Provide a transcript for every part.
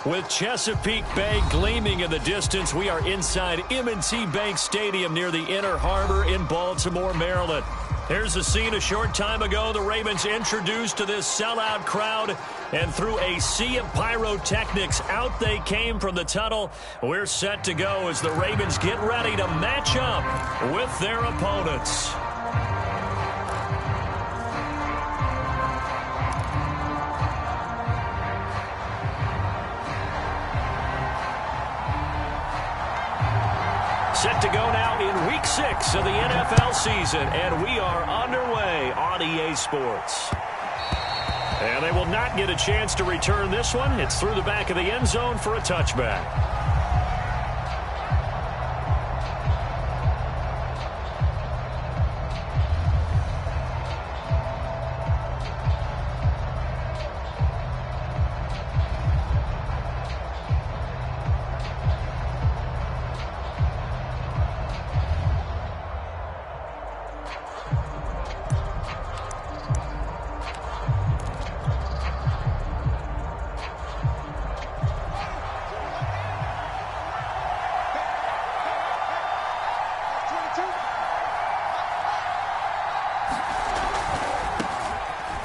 With Chesapeake Bay gleaming in the distance, we are inside M&T Bank Stadium near the Inner Harbor in Baltimore, Maryland. Here's the scene a short time ago. The Ravens introduced to this sellout crowd, and through a sea of pyrotechnics, out they came from the tunnel. We're set to go as the Ravens get ready to match up with their opponents. Set to go now in Week 6 of the NFL season, and we are underway on EA Sports. And they will not get a chance to return this one. It's through the back of the end zone for a touchback.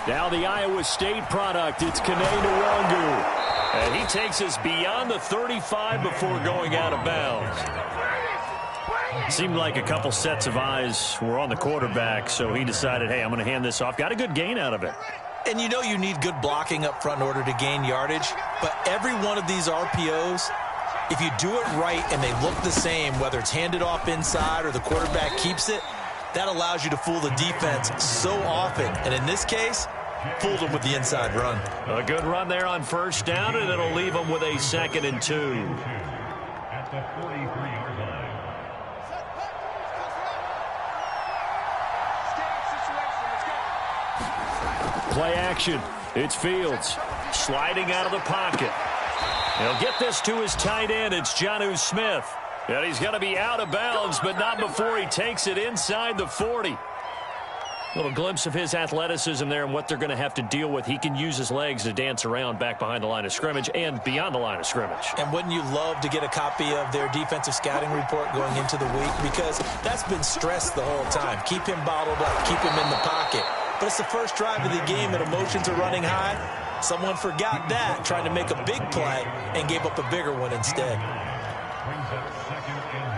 Now the Iowa State product, it's Kene Nwangu. And he takes us beyond the 35 before going out of bounds. Seemed like a couple sets of eyes were on the quarterback, so he decided, hey, I'm going to hand this off. Got a good gain out of it. And you know you need good blocking up front in order to gain yardage, but every one of these RPOs, if you do it right and they look the same, whether it's handed off inside or the quarterback keeps it, that allows you to fool the defense so often. And in this case, fooled them with the inside run. A good run there on first down, and it'll leave them with a 2nd and 2. At the 43-yard line. Play action. It's Fields sliding out of the pocket. He'll get this to his tight end. It's Jonnu Smith. And he's going to be out of bounds, but not before he takes it inside the 40. Little glimpse of his athleticism there and what they're going to have to deal with. He can use his legs to dance around back behind the line of scrimmage and beyond the line of scrimmage. And wouldn't you love to get a copy of their defensive scouting report going into the week? Because that's been stressed the whole time. Keep him bottled up. Keep him in the pocket. But it's the first drive of the game and emotions are running high. Someone forgot that, trying to make a big play and gave up a bigger one instead. Brings up 2nd and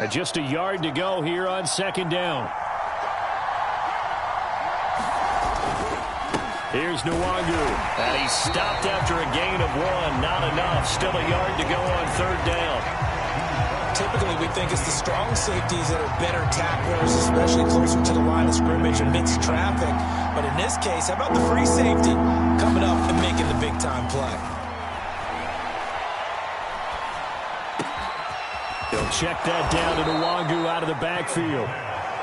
1. Just a yard to go here on 2nd down. Here's Nwangu. And he's stopped after a gain of 1. Not enough. Still a yard to go on 3rd down. Typically, we think it's the strong safeties that are better tacklers, especially closer to the line of scrimmage amidst traffic. But in this case, how about the free safety coming up and making the big-time play? He'll check that down to Nwangu out of the backfield.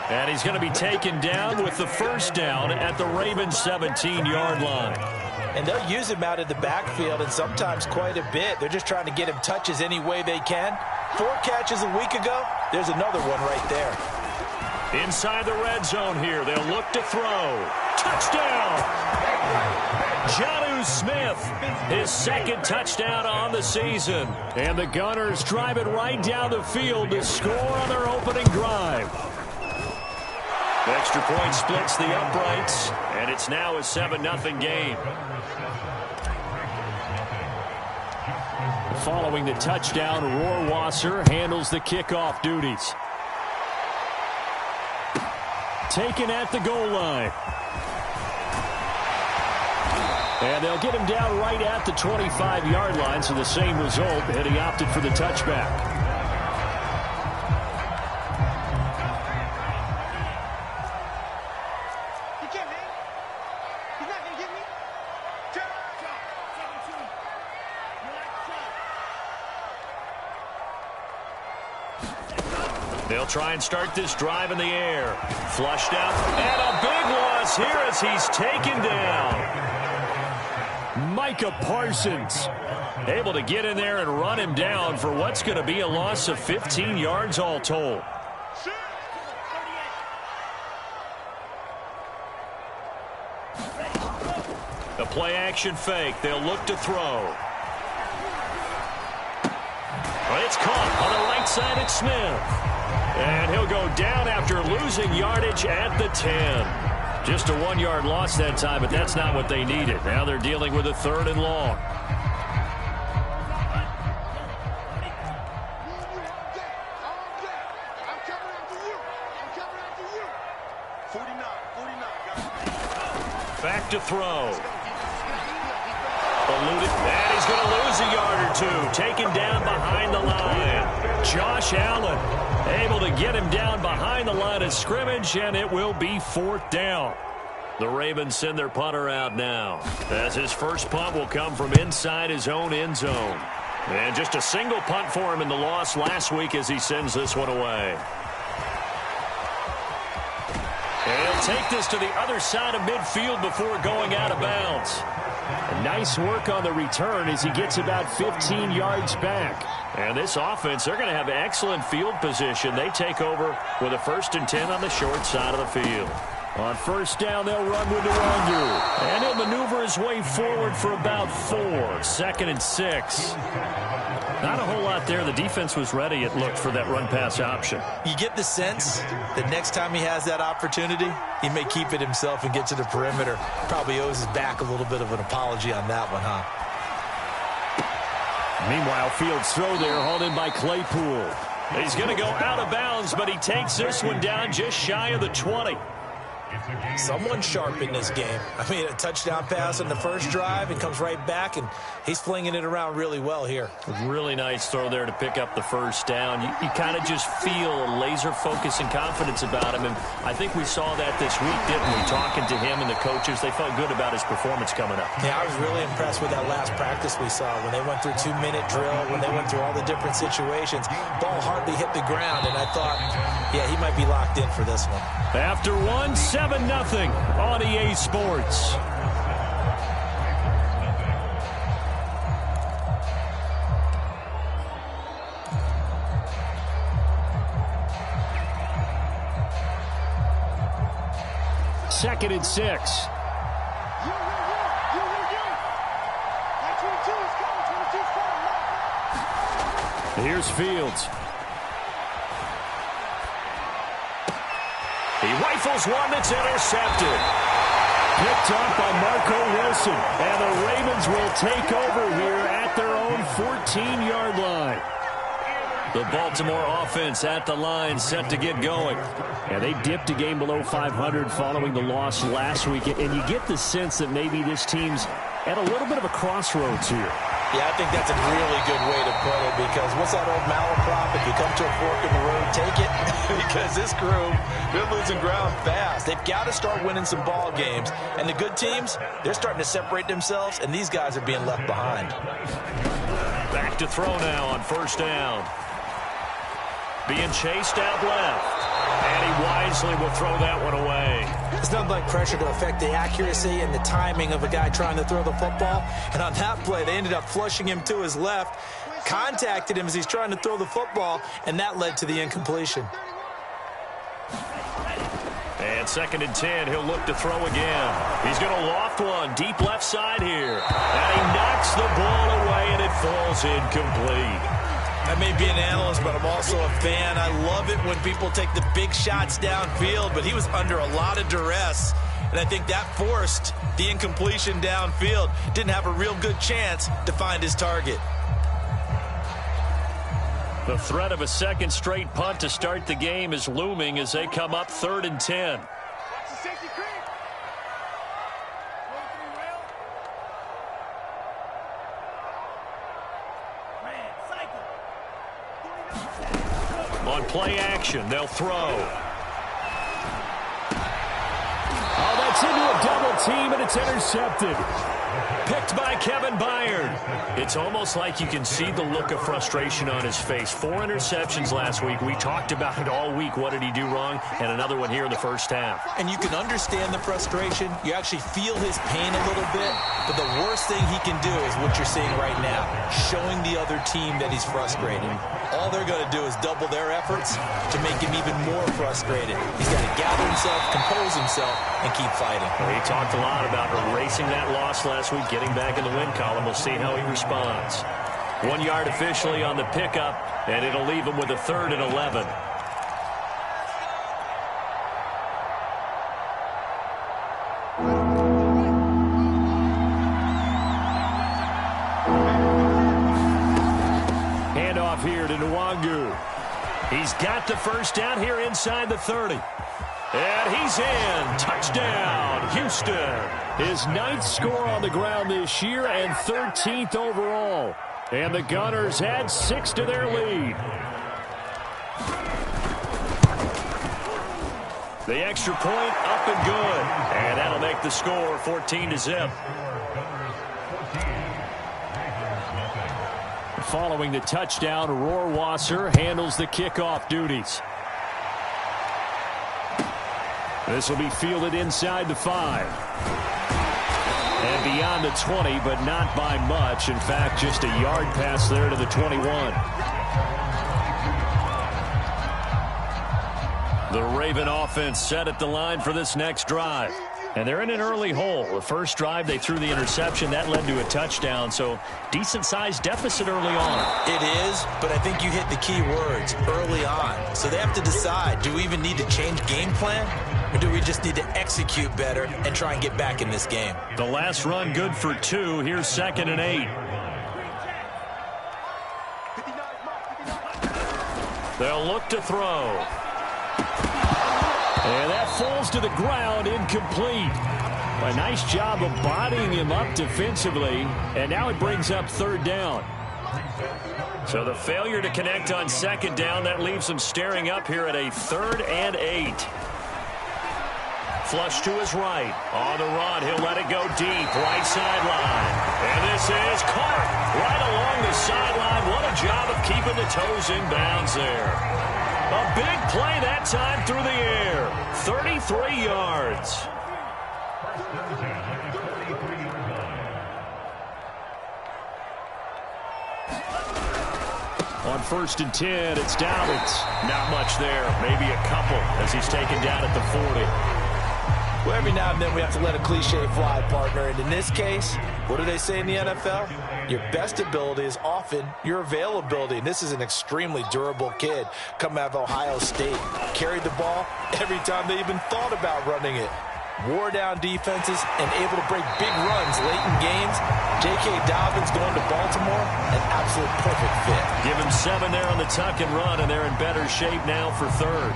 And he's going to be taken down with the 1st down at the Ravens' 17-yard line. And they'll use him out of the backfield, and sometimes quite a bit. They're just trying to get him touches any way they can. 4 catches a week ago, there's another one right there. Inside the red zone here, they'll look to throw. Touchdown! Jonnu Smith, his 2nd touchdown on the season. And the Gunners drive it right down the field to score on their opening drive. The extra point splits the uprights, and it's now a 7-0 game. Following the touchdown, Rohrwasser handles the kickoff duties. Taken at the goal line. And they'll get him down right at the 25-yard line, so the same result, and he opted for the touchback. They'll try and start this drive in the air. Flushed out, and a big loss here as he's taken down. Micah Parsons able to get in there and run him down for what's going to be a loss of 15 yards all told. A play-action fake. They'll look to throw. Well, it's caught on the right side at Smith. And he'll go down after losing yardage at the 10. Just a 1-yard loss that time, but that's not what they needed. Now they're dealing with a 3rd and long. Back to throw. Eluded, and he's going to lose a yard or 2. Taken down behind the line. Josh Allen able to get him down behind the line of scrimmage, and it will be 4th down. The Ravens send their punter out now, as his first punt will come from inside his own end zone. And just a single punt for him in the loss last week as he sends this one away. And he'll take this to the other side of midfield before going out of bounds. And nice work on the return as he gets about 15 yards back. And this offense, they're going to have excellent field position. They take over with a 1st and 10 on the short side of the field. On 1st down, they'll run with Nwangu. And he'll maneuver his way forward for about 4. 2nd and 6. Not a whole lot there. The defense was ready, it looked, for that run-pass option. You get the sense that next time he has that opportunity, he may keep it himself and get to the perimeter. Probably owes his back a little bit of an apology on that one, huh? Meanwhile, Fields' throw there hauled in by Claypool. He's going to go out of bounds, but he takes this one down just shy of the 20. Someone sharp in this game. I mean, a touchdown pass on the first drive and comes right back, and he's flinging it around really well here. Really nice throw there to pick up the 1st down. You kind of just feel a laser focus and confidence about him, and I think we saw that this week, didn't we? Talking to him and the coaches, they felt good about his performance coming up. Yeah, I was really impressed with that last practice we saw when they went through 2-minute drill, when they went through all the different situations. Ball hardly hit the ground, and I thought, yeah, he might be locked in for this one. After 7-0 on EA Sports. Second and 6. Here's Fields. He rifles one that's intercepted. Picked up by Marco Wilson. And the Ravens will take over here at their own 14-yard line. The Baltimore offense at the line, set to get going. And they dipped a game below 500 following the loss last week. And you get the sense that maybe this team's at a little bit of a crossroads here. Yeah, I think that's a really good way to put it, because what's that old malaprop? If you come to a fork in the road, take it. Because this crew, they're losing ground fast. They've got to start winning some ball games. And the good teams, they're starting to separate themselves, and these guys are being left behind. Back to throw now on 1st down. Being chased out left. And he wisely will throw that one away. It's nothing like pressure to affect the accuracy and the timing of a guy trying to throw the football. And on that play, they ended up flushing him to his left, contacted him as he's trying to throw the football, and that led to the incompletion. And 2nd and 10, he'll look to throw again. He's going to loft one deep left side here. And he knocks the ball away, and it falls incomplete. I may be an analyst, but I'm also a fan. I love it when people take the big shots downfield, but he was under a lot of duress, and I think that forced the incompletion downfield. Didn't have a real good chance to find his target. The threat of a second straight punt to start the game is looming as they come up 3rd and 10. On play action, they'll throw. Oh, that's into a double team, and it's intercepted. Picked by Kevin Byard. It's almost like you can see the look of frustration on his face. 4 interceptions last week. We talked about it all week. What did he do wrong? And another one here in the first half. And you can understand the frustration. You actually feel his pain a little bit. But the worst thing he can do is what you're seeing right now, showing the other team that he's frustrated. all they're going to do is double their efforts to make him even more frustrated. He's got to gather himself, compose himself, and keep fighting. Well, he talked a lot about erasing that loss last week, getting back in the win column. We'll see how he responds. 1 yard officially on the pickup, and it'll leave him with a 3rd and 11. Handoff here to Nwangu. He's got the first down here inside the 30. And he's in. Touchdown, Houston. His 9th score on the ground this year and 13th overall. And the Gunners add 6 to their lead. The extra point up and good. And that'll make the score 14-0. Following the touchdown, Rohrwasser handles the kickoff duties. This will be fielded inside the 5. And beyond the 20, but not by much. In fact, just a yard pass there to the 21. The Raven offense set at the line for this next drive. And they're in an early hole. The first drive, they threw the interception. That led to a touchdown, so decent-sized deficit early on. It is, but I think you hit the key words, early on. So they have to decide, do we even need to change game plan? Or do we just need to execute better and try and get back in this game? The last run good for 2. Here's 2nd and 8. They'll look to throw. And that falls to the ground, incomplete. A nice job of bodying him up defensively. And now it brings up 3rd down. So the failure to connect on 2nd down, that leaves him staring up here at a 3rd and 8. Flush to his right. On the run, he'll let it go deep. Right sideline. And this is caught right along the sideline. What a job of keeping the toes in bounds there. A big play that time through the air. 33 yards. On 1st and 10, it's Dobbins. Not much there. Maybe a couple as he's taken down at the 40. Well, every now and then we have to let a cliche fly, partner. And in this case, what do they say in the NFL? Your best ability is often your availability. And this is an extremely durable kid coming out of Ohio State. Carried the ball every time they even thought about running it. Wore down defenses and able to break big runs late in games. J.K. Dobbins going to Baltimore, an absolute perfect fit. Give him 7 there on the tuck and run, and they're in better shape now for 3rd.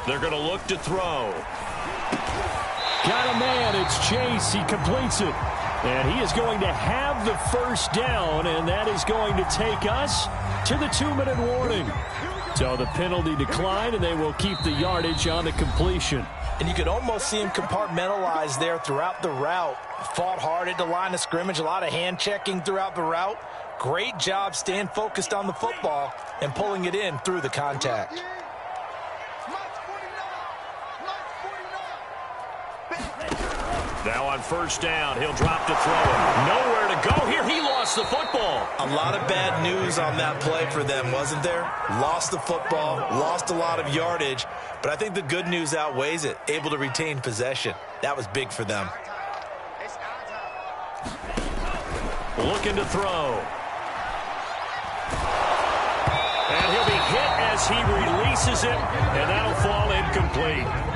They're going to look to throw. Got a man. It's Chase. He completes it. And he is going to have the first down, and that is going to take us to the 2-minute warning. So the penalty declined, and they will keep the yardage on the completion. And you could almost see him compartmentalize there throughout the route. Fought hard at the line of scrimmage, a lot of hand checking throughout the route. Great job staying focused on the football and pulling it in through the contact. Now on 1st down, he'll drop to throw it. Nowhere to go here. He lost the football. A lot of bad news on that play for them, wasn't there? Lost the football, lost a lot of yardage, but I think the good news outweighs it. Able to retain possession. That was big for them. Looking to throw. And he'll be hit as he releases it, and that'll fall incomplete.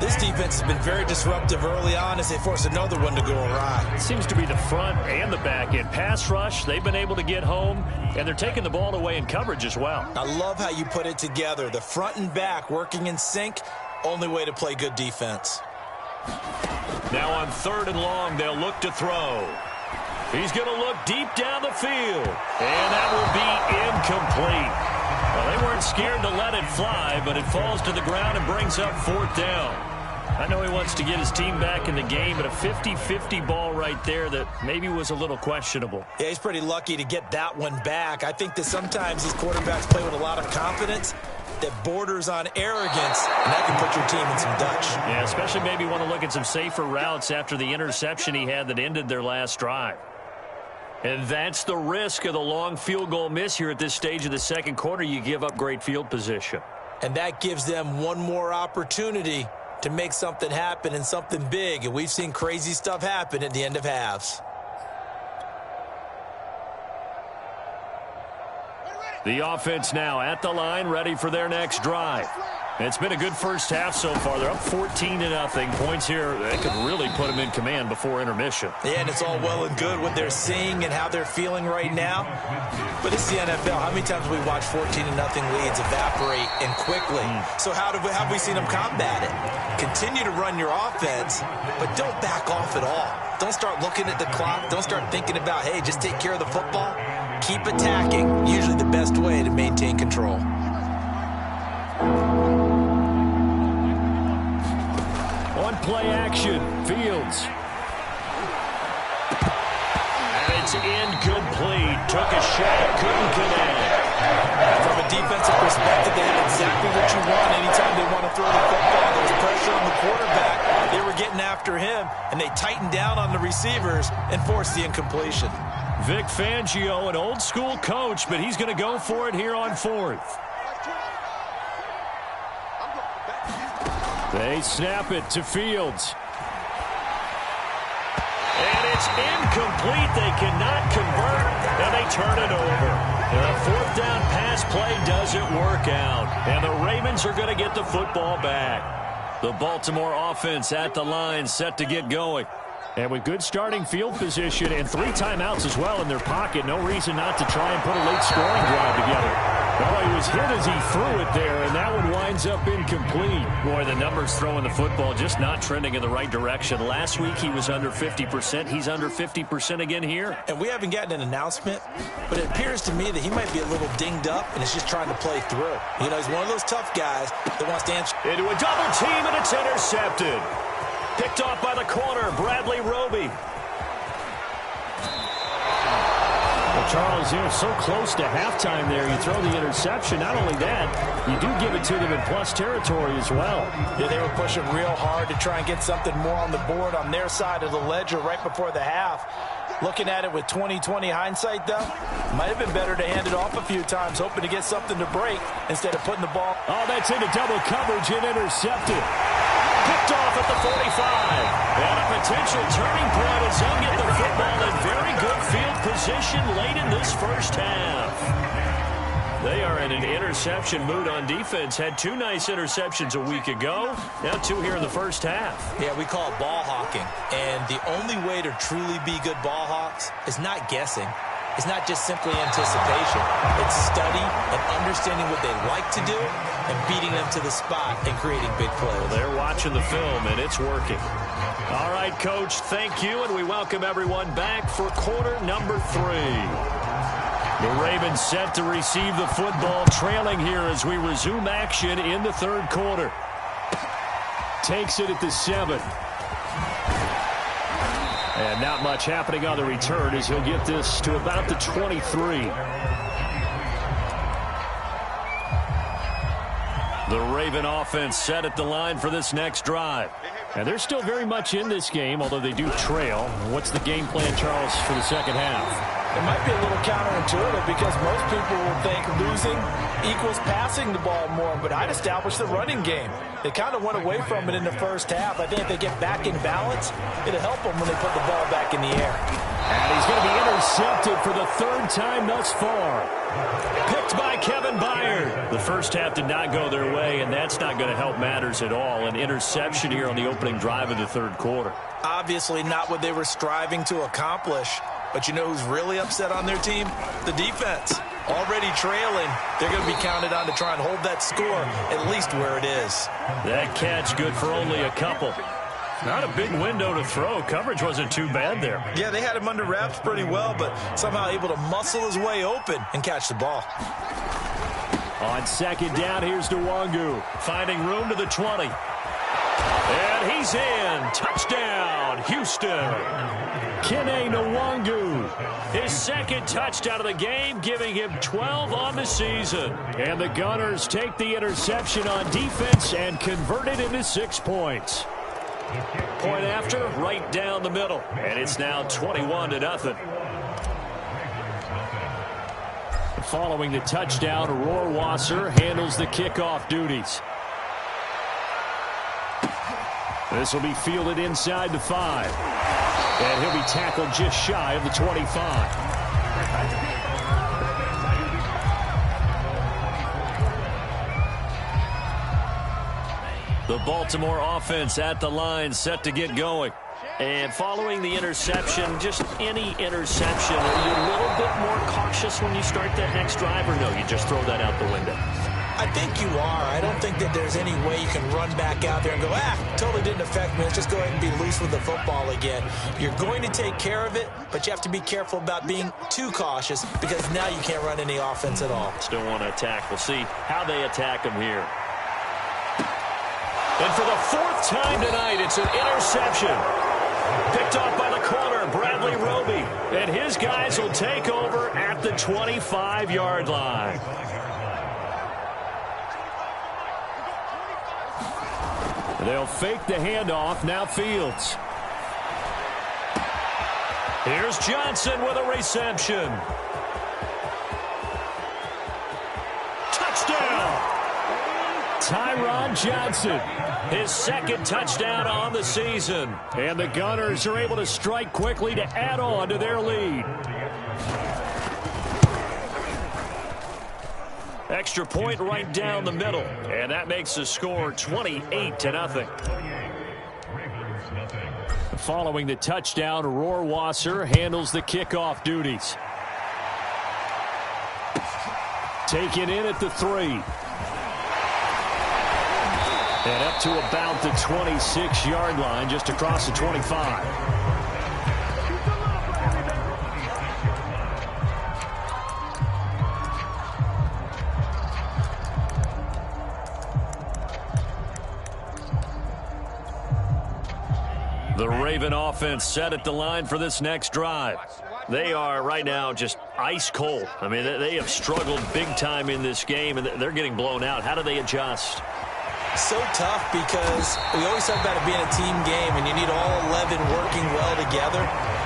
This defense has been very disruptive early on as they force another one to go awry. It seems to be the front and the back end. Pass rush, they've been able to get home, and they're taking the ball away in coverage as well. I love how you put it together. The front and back working in sync, only way to play good defense. Now on 3rd and long, they'll look to throw. He's going to look deep down the field, and that will be incomplete. Well, they weren't scared to let it fly, but it falls to the ground and brings up 4th down. I know he wants to get his team back in the game, but a 50-50 ball right there that maybe was a little questionable. Yeah, he's pretty lucky to get that one back. I think that sometimes these quarterbacks play with a lot of confidence, that borders on arrogance, and that can put your team in some Dutch. Yeah, especially maybe want to look at some safer routes after the interception he had that ended their last drive. And that's the risk of the long field goal miss here at this stage of the second quarter. You give up great field position. And that gives them one more opportunity to make something happen and something big. And we've seen crazy stuff happen at the end of halves. The offense now at the line, ready for their next drive. It's been a good first half so far. They're up 14-0. Points here, they could really put them in command before intermission. Yeah, and it's all well and good what they're seeing and how they're feeling right now. But it's the NFL. How many times have we watched 14-0 leads evaporate and quickly? So how have we seen them combat it? Continue to run your offense, but don't back off at all. Don't start looking at the clock. Don't start thinking about, hey, just take care of the football. Keep attacking. Usually the best way to maintain control. On play action, Fields. And it's incomplete. Took a shot, couldn't connect. From a defensive perspective, they had exactly what you want anytime they want to throw the football. There was pressure on the quarterback. They were getting after him, and they tightened down on the receivers and forced the incompletion. Vic Fangio, an old-school coach, but he's going to go for it here on fourth. They snap it to Fields. And it's incomplete. They cannot convert, and they turn it over. And a fourth down pass play doesn't work out. And the Ravens are going to get the football back. The Baltimore offense at the line, set to get going. And with good starting field position and 3 timeouts as well in their pocket, no reason not to try and put a late scoring drive together. Well, he was hit as he threw it there, and that one winds up incomplete. Boy, the numbers throwing the football just not trending in the right direction. Last week he was under 50%. He's under 50% again here. And we haven't gotten an announcement, but it appears to me that he might be a little dinged up and is just trying to play through. You know, he's one of those tough guys that wants to answer. Into a double team, and it's intercepted. Picked off by the corner, Bradley Roby. Well, Charles, you're so close to halftime there. You throw the interception. Not only that, you do give it to them in plus territory as well. Yeah, they were pushing real hard to try and get something more on the board on their side of the ledger right before the half. Looking at it with 20/20 hindsight, though, might have been better to hand it off a few times, hoping to get something to break instead of putting the ball. Oh, that's into double coverage and intercepted. Picked off at the 45. And a potential turning point as they'll get the football in very good field position late in this first half. They are in an interception mood on defense. Had 2 nice interceptions a week ago. Now 2 here in the first half. Yeah, we call it ball hawking. And the only way to truly be good ball hawks is not guessing. It's not just simply anticipation. It's study and understanding what they like to do and beating them to the spot and creating big plays. Well, they're watching the film, and it's working. All right, Coach, thank you, and we welcome everyone back for quarter number 3. The Ravens set to receive the football, trailing here as we resume action in the third quarter. Takes it at the 7. And not much happening on the return as he'll get this to about the 23. The Raven offense set at the line for this next drive. And they're still very much in this game, although they do trail. What's the game plan, Charles, for the second half? It might be a little counterintuitive because most people will think losing equals passing the ball more, but I'd establish the running game. They kind of went away from it in the first half. I think if they get back in balance, it'll help them when they put the ball back in the air. And he's going to be intercepted for the 3rd time thus far. Picked by Kevin Byard. The first half did not go their way, and that's not going to help matters at all. An interception here on the opening drive of the third quarter. Obviously not what they were striving to accomplish. But you know who's really upset on their team? The defense. Already trailing, they're going to be counted on to try and hold that score at least where it is. That catch good for only a couple. Not a big window to throw. Coverage wasn't too bad there. Yeah, they had him under wraps pretty well, but somehow able to muscle his way open and catch the ball. On second down, here's Nwangu. Finding room to the 20. And he's in. Touchdown, Houston. Kene Nwangu, his second touchdown of the game, giving him 12 on the season. And the Gunners take the interception on defense and convert it into 6 points. Point after, right down the middle. And it's now 21-0. Following the touchdown, Rohrwasser handles the kickoff duties. This will be fielded inside the 5. And he'll be tackled just shy of the 25. The Baltimore offense at the line, set to get going. And following the interception, just any interception, are you a little bit more cautious when you start that next drive, or no, you just throw that out the window? I think you are. I don't think that there's any way you can run back out there and go, totally didn't affect me. Let's just go ahead and be loose with the football again. You're going to take care of it, but you have to be careful about being too cautious because now you can't run any offense at all. Still want to attack. We'll see how they attack him here. And for the 4th time tonight, it's an interception. Picked off by the corner, Bradley Roby. And his guys will take over at the 25-yard line. They'll fake the handoff. Now Fields. Here's Johnson with a reception. Touchdown! Tyron Johnson, his second touchdown on the season. And the Gunners are able to strike quickly to add on to their lead. Extra point right down the middle. And that makes the score 28-0. Following the touchdown, Rohrwasser handles the kickoff duties. Taken in at the 3. And up to about the 26-yard line, just across the 25. The Raven offense set at the line for this next drive. They are right now just ice cold. I mean, they have struggled big time in this game, and they're getting blown out. How do they adjust? So tough because we always talk about it being a team game, and you need all 11 working well together.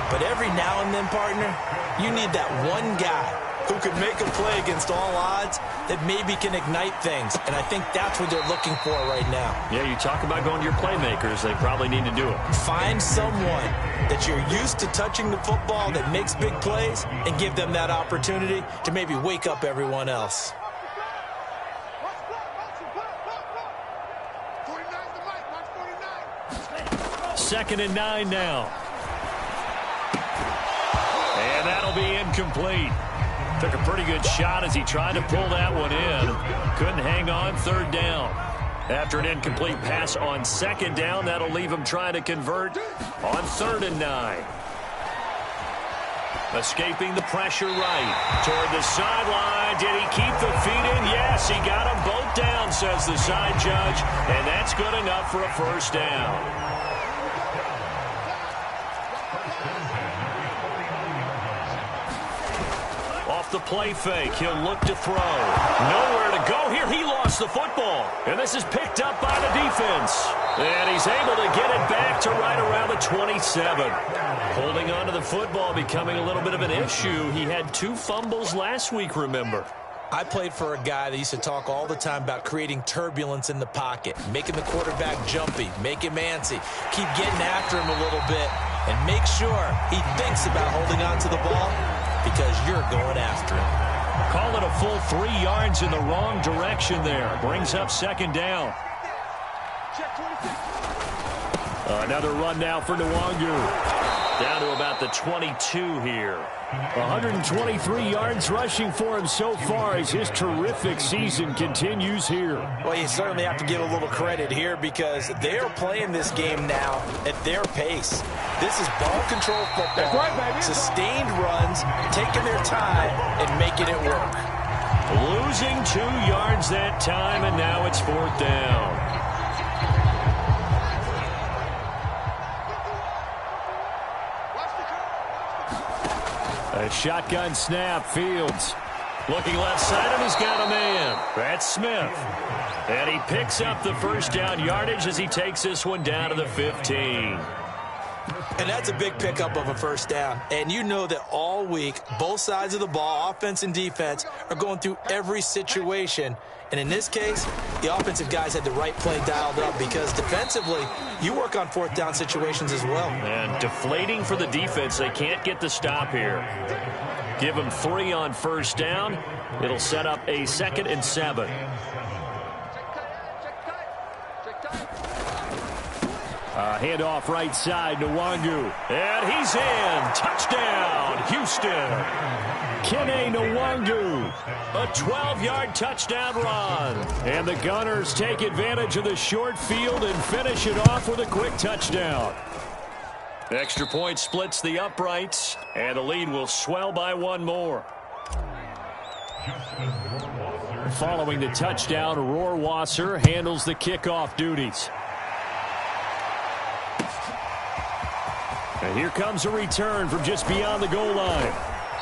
But every now and then, partner, you need that one guy who can make a play against all odds that maybe can ignite things. And I think that's what they're looking for right now. Yeah, you talk about going to your playmakers. They probably need to do it. Find someone that you're used to touching the football that makes big plays and give them that opportunity to maybe wake up everyone else. Second and 9 now. And that'll be incomplete. Took a pretty good shot as he tried to pull that one in. Couldn't hang on, 3rd down. After an incomplete pass on 2nd down, that'll leave him trying to convert on 3rd and 9. Escaping the pressure right toward the sideline. Did he keep the feet in? Yes, he got them both down, says the side judge. And that's good enough for a 1st down. The play fake. He'll look to throw. Nowhere to go here. He lost the football. And this is picked up by the defense. And he's able to get it back to right around the 27. Holding on to the football becoming a little bit of an issue. He had 2 fumbles last week, remember. I played for a guy that used to talk all the time about creating turbulence in the pocket, making the quarterback jumpy, make him antsy, keep getting after him a little bit, and make sure he thinks about holding on to the ball because you're going after him. Call it a full 3 yards in the wrong direction there. Brings up 2nd down. Another run now for Nwangu. Down to about the 22 here. 123 yards rushing for him so far as his terrific season continues here. Well, you certainly have to give a little credit here because they're playing this game now at their pace. This is ball control football, sustained runs, taking their time and making it work. Losing 2 yards that time, and now it's 4th down. A shotgun snap, Fields. Looking left side, and he's got a man. That's Smith. And he picks up the first down yardage as he takes this one down to the 15. And that's a big pickup of a first down. And you know that all week, both sides of the ball, offense and defense, are going through every situation. And in this case, the offensive guys had the right play dialed up because defensively, you work on fourth down situations as well. And deflating for the defense. They can't get the stop here. Give them 3 on first down. It'll set up a 2nd and 7. Handoff right side, Nwangu. And he's in. Touchdown, Houston. Kene Nwangu. A 12-yard touchdown run. And the Gunners take advantage of the short field and finish it off with a quick touchdown. Extra point splits the uprights, and the lead will swell by 1 more. Following the touchdown, Rohrwasser handles the kickoff duties. And here comes a return from just beyond the goal line.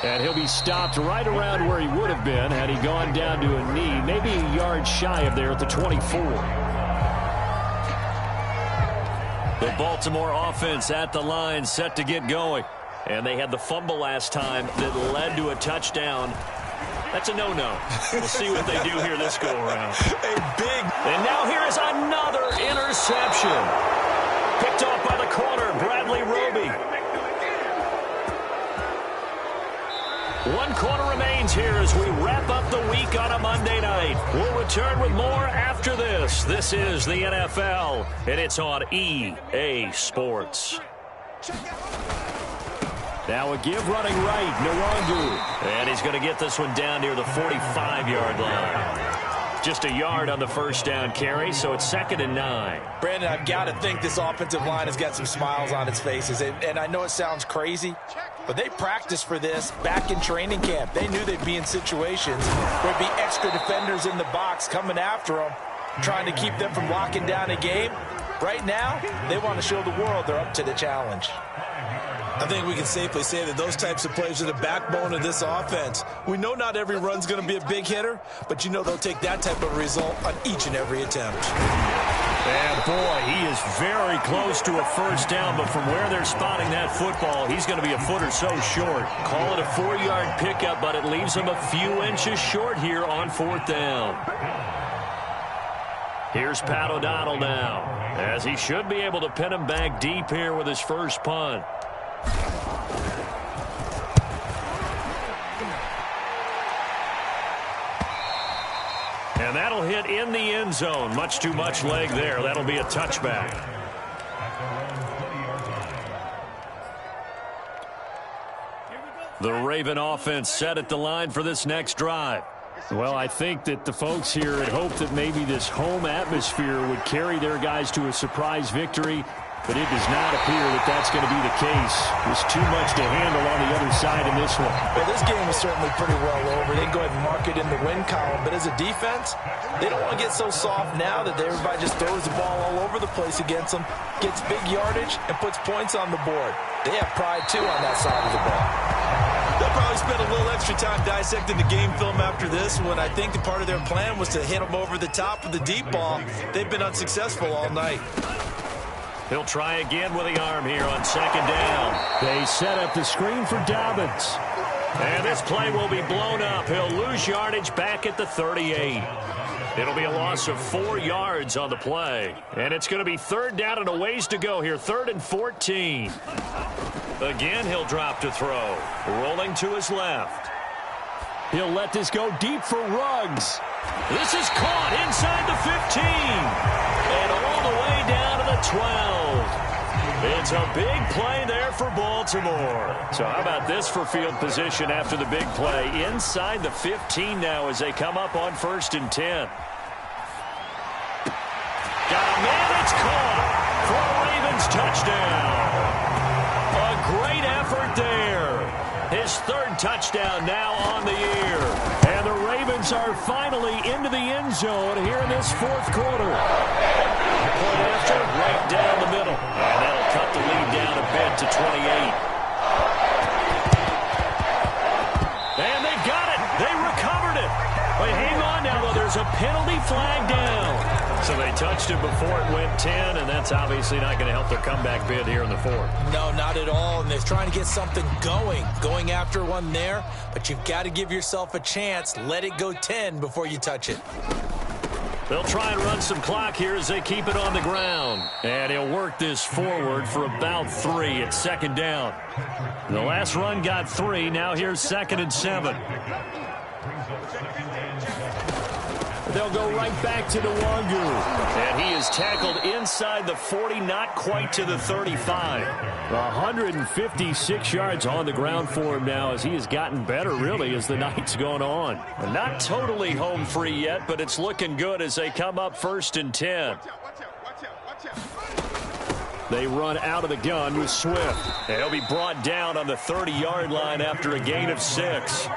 And he'll be stopped right around where he would have been had he gone down to a knee, maybe a yard shy of there at the 24. The Baltimore offense at the line, set to get going. And they had the fumble last time that led to a touchdown. That's a no-no. We'll see what they do here this go-around. And now here is another interception. Picked off by the corner, Bradley Roby. 1 quarter remains here as we wrap up the week on a Monday night. We'll return with more after this. This is the NFL, and it's on EA Sports. Now a give running right, Nwangu. And he's going to get this one down near the 45-yard line. Just a yard on the first down carry, so it's 2nd and 9. Brandon, I've got to think this offensive line has got some smiles on its faces. And I know it sounds crazy, but they practiced for this back in training camp. They knew they'd be in situations where there'd be extra defenders in the box coming after them, trying to keep them from locking down a game. Right now, they want to show the world they're up to the challenge. I think we can safely say that those types of plays are the backbone of this offense. We know not every run's going to be a big hitter, but you know they'll take that type of result on each and every attempt. And boy, he is very close to a first down, but from where they're spotting that football, he's going to be a foot or so short. Call it a 4-yard pickup, but it leaves him a few inches short here on 4th down. Here's Pat O'Donnell now, as he should be able to pin him back deep here with his first punt. And that'll hit in the end zone. Much too much leg there. That'll be a touchback. The Raven offense set at the line for this next drive. Well, I think that the folks here had hoped that maybe this home atmosphere would carry their guys to a surprise victory. But it does not appear that that's going to be the case. There's too much to handle on the other side in this one. Well, this game is certainly pretty well over. They can go ahead and mark it in the win column. But as a defense, they don't want to get so soft now that everybody just throws the ball all over the place against them, gets big yardage, and puts points on the board. They have pride, too, on that side of the ball. They'll probably spend a little extra time dissecting the game film after this when I think the part of their plan was to hit them over the top of the deep ball. They've been unsuccessful all night. He'll try again with the arm here on 2nd down. They set up the screen for Dobbins. And this play will be blown up. He'll lose yardage back at the 38. It'll be a loss of 4 yards on the play. And it's going to be 3rd down and a ways to go here. 3rd and 14. Again, he'll drop to throw. Rolling to his left. He'll let this go deep for Ruggs. This is caught inside the 15. And all the way down to the 12. It's a big play there for Baltimore. So how about this for field position after the big play? Inside the 15 now as they come up on 1st and 10. Got a man that's caught for a Ravens touchdown. A great effort there. His 3rd touchdown now on the year. And the Ravens are finally into the end zone here in this 4th quarter. Point after, right down the middle. And that'll cut the lead down a bit to 28. penalty flag down. So they touched it before it went 10, and that's obviously not going to help their comeback bid here in the fourth. No, not at all, and they're trying to get something going after one there, but you've got to give yourself a chance. Let it go 10 before you touch it. They'll try and run some clock here as they keep it on the ground. And he'll work this forward for about 3 at second down. The last run got 3. Now here's 2nd and 7. They'll go right back to Nwangu. And he is tackled inside the 40, not quite to the 35. 156 yards on the ground for him now as he has gotten better, really, as the night's gone on. Not totally home free yet, but it's looking good as they come up 1st and 10. They run out of the gun with Swift. And he'll be brought down on the 30-yard line after a gain of 6.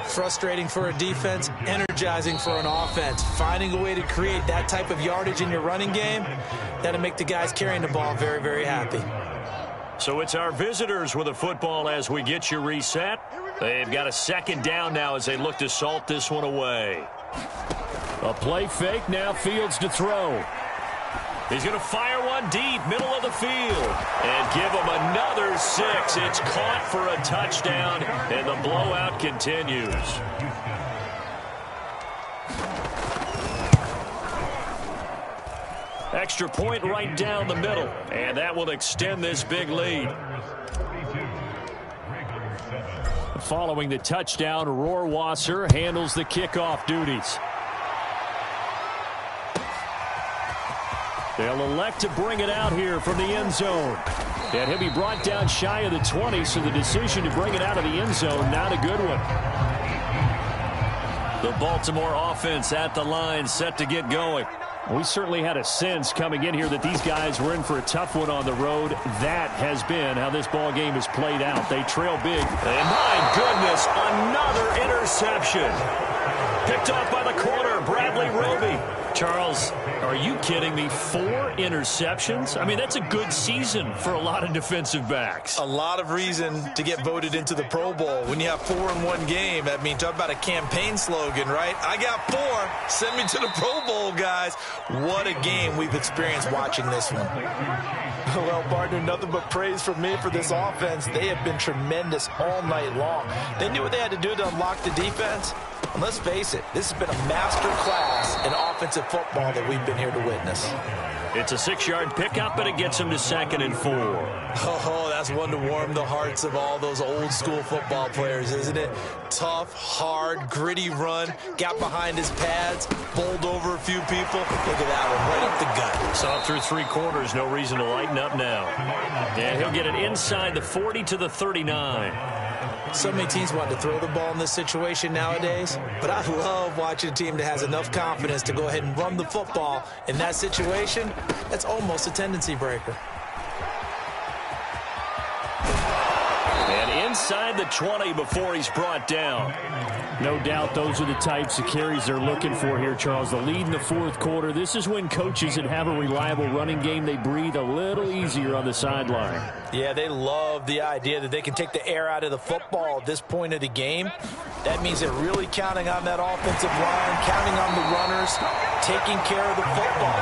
Frustrating for a defense, energizing for an offense. Finding a way to create that type of yardage in your running game, that'll make the guys carrying the ball very, very happy. So it's our visitors with a football as we get you reset. They've got a 2nd down now as they look to salt this one away. A play fake, now Fields to throw. He's going to fire one deep, middle of the field, and give him another 6. It's caught for a touchdown, and the blowout continues. Extra point right down the middle, and that will extend this big lead. Following the touchdown, Rohrwasser handles the kickoff duties. They'll elect to bring it out here from the end zone. And he'll be brought down shy of the 20, so the decision to bring it out of the end zone, not a good one. The Baltimore offense at the line, set to get going. We certainly had a sense coming in here that these guys were in for a tough one on the road. That has been how this ball game has played out. They trail big. And my goodness, another interception. Picked off by the corner, Bradley Roby. Charles, are you kidding me? 4 interceptions? I mean, that's a good season for a lot of defensive backs. A lot of reason to get voted into the Pro Bowl. When you have 4 in one game, I mean, talk about a campaign slogan, right? I got 4. Send me to the Pro Bowl, guys. What a game we've experienced watching this one. Well, partner, nothing but praise from me for this offense. They have been tremendous all night long. They knew what they had to do to unlock the defense. And let's face it, this has been a master class in offensive football that we've been here to witness. It's a 6-yard pickup, but it gets them to 2nd and 4. Oh, that's one to warm the hearts of all those old school football players, isn't it? Tough, hard, gritty run, got behind his pads, bowled over a few people. Look at that one, right up the gut. Saw through 3 quarters, no reason to lighten up now. And he'll get it inside the 40 to the 39. So many teams want to throw the ball in this situation nowadays, but I love watching a team that has enough confidence to go ahead and run the football in that situation. That's almost a tendency breaker. And inside the 20 before he's brought down. No doubt those are the types of carries they're looking for here, Charles. The lead in the 4th quarter. This is when coaches that have a reliable running game, they breathe a little easier on the sideline. Yeah, they love the idea that they can take the air out of the football at this point of the game. That means they're really counting on that offensive line, counting on the runners, taking care of the football.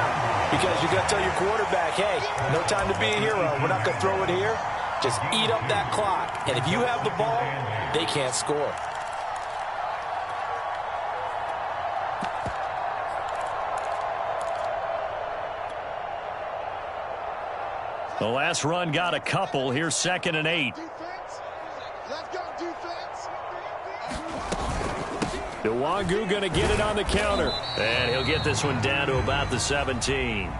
Because you got to tell your quarterback, hey, no time to be a hero. We're not going to throw it here. Just eat up that clock. And if you have the ball, they can't score. The last run got a couple. Here's 2nd and 8. Let's go, defense. Nwangu going to get it on the counter. And he'll get this one down to about the 17.